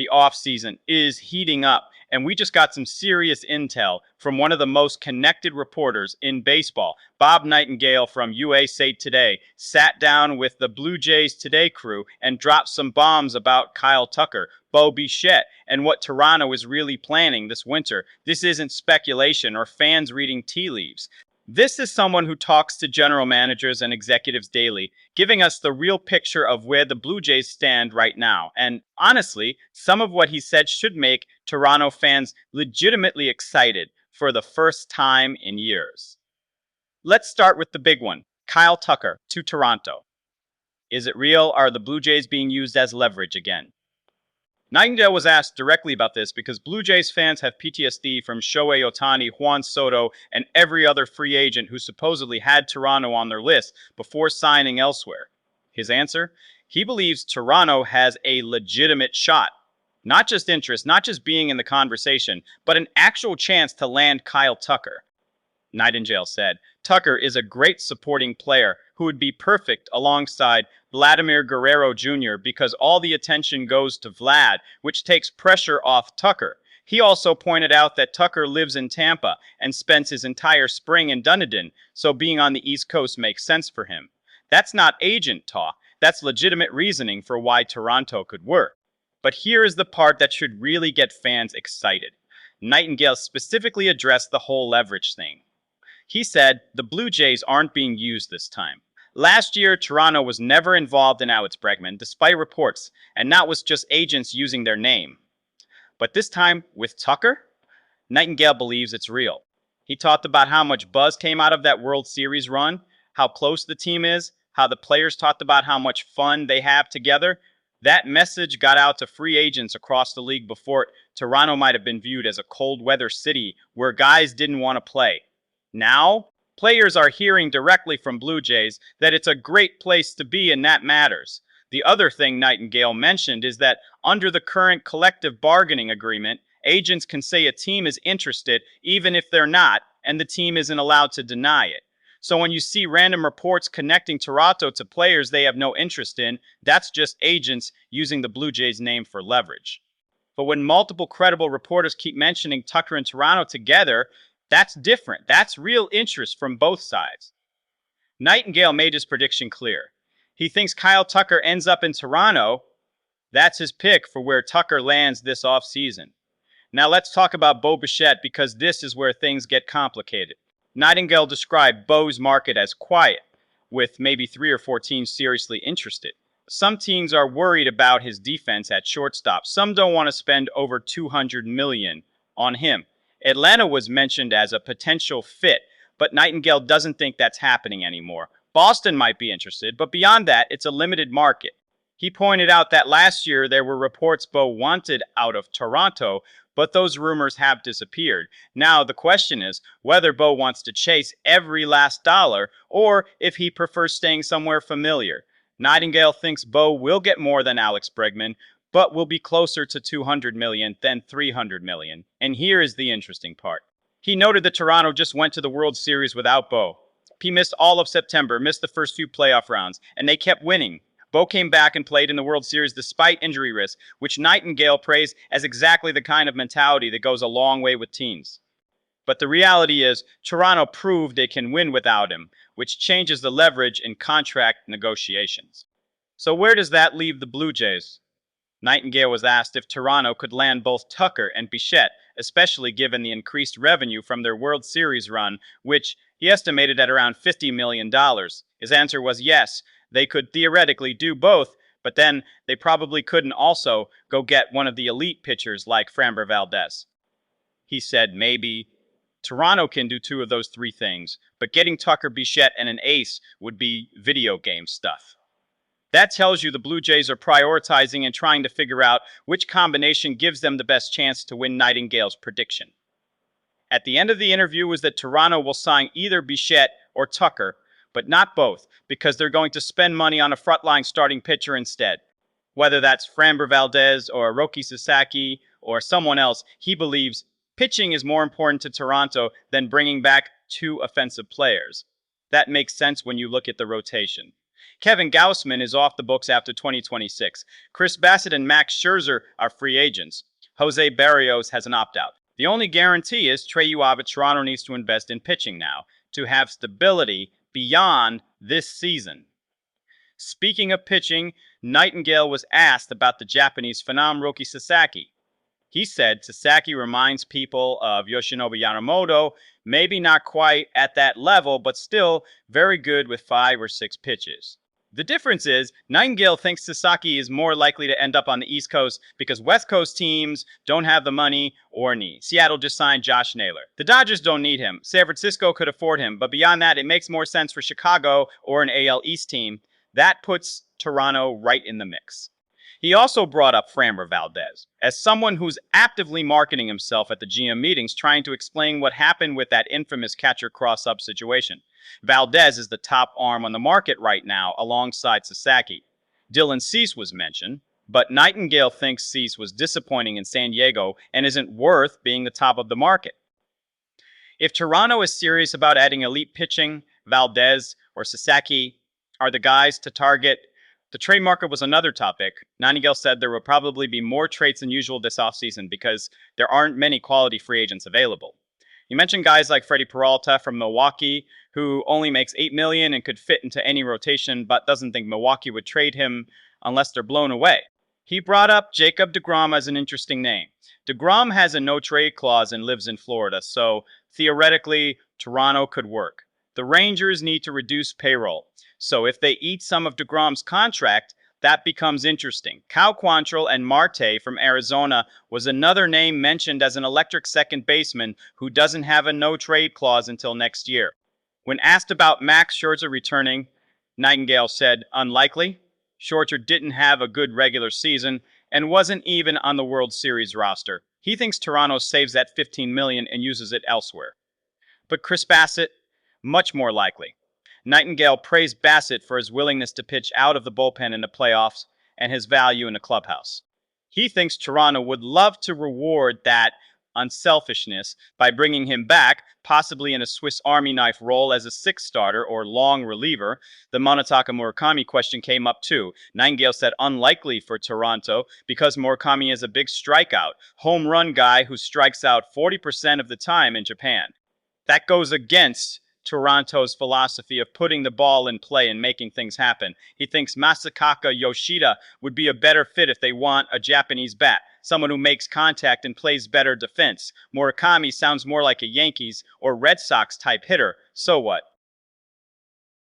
The offseason is heating up, and we just got some serious intel from one of the most connected reporters in baseball. Bob Nightengale from USA Today sat down with the Blue Jays Today crew and dropped some bombs about Kyle Tucker, Bo Bichette, and what Toronto is really planning this winter. This isn't speculation or fans reading tea leaves. This is someone who talks to general managers and executives daily, giving us the real picture of where the Blue Jays stand right now. And honestly, some of what he said should make Toronto fans legitimately excited for the first time in years. Let's start with the big one, Kyle Tucker to Toronto. Is it real? Are the Blue Jays being used as leverage again? Nightengale was asked directly about this because Blue Jays fans have PTSD from Shohei Ohtani, Juan Soto, and every other free agent who supposedly had Toronto on their list before signing elsewhere. His answer? He believes Toronto has a legitimate shot. Not just interest, not just being in the conversation, but an actual chance to land Kyle Tucker. Nightengale said, Tucker is a great supporting player who would be perfect alongside Vladimir Guerrero Jr. because all the attention goes to Vlad, which takes pressure off Tucker. He also pointed out that Tucker lives in Tampa and spends his entire spring in Dunedin, so being on the East Coast makes sense for him. That's not agent talk. That's legitimate reasoning for why Toronto could work. But here is the part that should really get fans excited. Nightengale specifically addressed the whole leverage thing. He said the Blue Jays aren't being used this time. Last year, Toronto was never involved in Alex Bregman, despite reports, and that was just agents using their name. But this time, with Tucker, Nightengale believes it's real. He talked about how much buzz came out of that World Series run, how close the team is, how the players talked about how much fun they have together. That message got out to free agents across the league before Toronto might have been viewed as a cold weather city where guys didn't want to play. Now, players are hearing directly from Blue Jays that it's a great place to be and that matters. The other thing Nightengale mentioned is that under the current collective bargaining agreement, agents can say a team is interested even if they're not, and the team isn't allowed to deny it. So when you see random reports connecting Toronto to players they have no interest in, that's just agents using the Blue Jays name for leverage. But when multiple credible reporters keep mentioning Tucker and Toronto together, that's different. That's real interest from both sides. Nightengale made his prediction clear. He thinks Kyle Tucker ends up in Toronto. That's his pick for where Tucker lands this offseason. Now let's talk about Bo Bichette because this is where things get complicated. Nightengale described Bo's market as quiet, with maybe 3 or 4 teams seriously interested. Some teams are worried about his defense at shortstop. Some don't want to spend over $200 million on him. Atlanta was mentioned as a potential fit, but Nightengale doesn't think that's happening anymore. Boston might be interested, but beyond that, it's a limited market. He pointed out that last year there were reports Bo wanted out of Toronto, but those rumors have disappeared. Now the question is whether Bo wants to chase every last dollar or if he prefers staying somewhere familiar. Nightengale thinks Bo will get more than Alex Bregman, but will be closer to $200 million than $300 million. And here is the interesting part. He noted that Toronto just went to the World Series without Bo. He missed all of September, missed the first few playoff rounds, and they kept winning. Bo came back and played in the World Series despite injury risk, which Nightengale praised as exactly the kind of mentality that goes a long way with teams. But the reality is, Toronto proved they can win without him, which changes the leverage in contract negotiations. So where does that leave the Blue Jays? Nightengale was asked if Toronto could land both Tucker and Bichette, especially given the increased revenue from their World Series run, which he estimated at around $50 million. His answer was yes, they could theoretically do both, but then they probably couldn't also go get one of the elite pitchers like Framber Valdez. He said maybe Toronto can do 2 of those 3 things, but getting Tucker, Bichette, and an ace would be video game stuff. That tells you the Blue Jays are prioritizing and trying to figure out which combination gives them the best chance to win Nightengale's prediction. At the end of the interview was that Toronto will sign either Bichette or Tucker, but not both, because they're going to spend money on a frontline starting pitcher instead. Whether that's Framber Valdez or Roki Sasaki or someone else, he believes pitching is more important to Toronto than bringing back 2 offensive players. That makes sense when you look at the rotation. Kevin Gausman is off the books after 2026. Chris Bassett and Max Scherzer are free agents. Jose Barrios has an opt-out. The only guarantee is Trey Uava. Toronto needs to invest in pitching now to have stability beyond this season. Speaking of pitching, Nightengale was asked about the Japanese phenom Roki Sasaki. He said Sasaki reminds people of Yoshinobu Yamamoto, maybe not quite at that level, but still very good with 5 or 6 pitches. The difference is, Nightengale thinks Sasaki is more likely to end up on the East Coast because West Coast teams don't have the money or need. Seattle just signed Josh Naylor. The Dodgers don't need him. San Francisco could afford him, but beyond that, it makes more sense for Chicago or an AL East team. That puts Toronto right in the mix. He also brought up Framber Valdez as someone who's actively marketing himself at the GM meetings, trying to explain what happened with that infamous catcher cross-up situation. Valdez is the top arm on the market right now alongside Sasaki. Dylan Cease was mentioned, but Nightengale thinks Cease was disappointing in San Diego and isn't worth being the top of the market. If Toronto is serious about adding elite pitching, Valdez or Sasaki are the guys to target. The trade market was another topic. Nightengale said there will probably be more trades than usual this offseason because there aren't many quality free agents available. He mentioned guys like Freddie Peralta from Milwaukee, who only makes $8 million and could fit into any rotation, but doesn't think Milwaukee would trade him unless they're blown away. He brought up Jacob deGrom as an interesting name. deGrom has a no-trade clause and lives in Florida, so theoretically, Toronto could work. The Rangers need to reduce payroll. So if they eat some of deGrom's contract, that becomes interesting. Cal Quantrill and Marte from Arizona was another name mentioned as an electric second baseman who doesn't have a no-trade clause until next year. When asked about Max Scherzer returning, Nightengale said, unlikely. Scherzer didn't have a good regular season and wasn't even on the World Series roster. He thinks Toronto saves that $15 million and uses it elsewhere. But Chris Bassett, much more likely. Nightengale praised Bassett for his willingness to pitch out of the bullpen in the playoffs and his value in the clubhouse. He thinks Toronto would love to reward that unselfishness by bringing him back, possibly in a Swiss Army knife role as a sixth starter or long reliever. The Munetaka Murakami question came up too. Nightengale said unlikely for Toronto because Murakami is a big strikeout, home run guy who strikes out 40% of the time in Japan. That goes against Toronto's philosophy of putting the ball in play and making things happen. He thinks Masakaka Yoshida would be a better fit if they want a Japanese bat, someone who makes contact and plays better defense. Murakami sounds more like a Yankees or Red Sox type hitter. So what?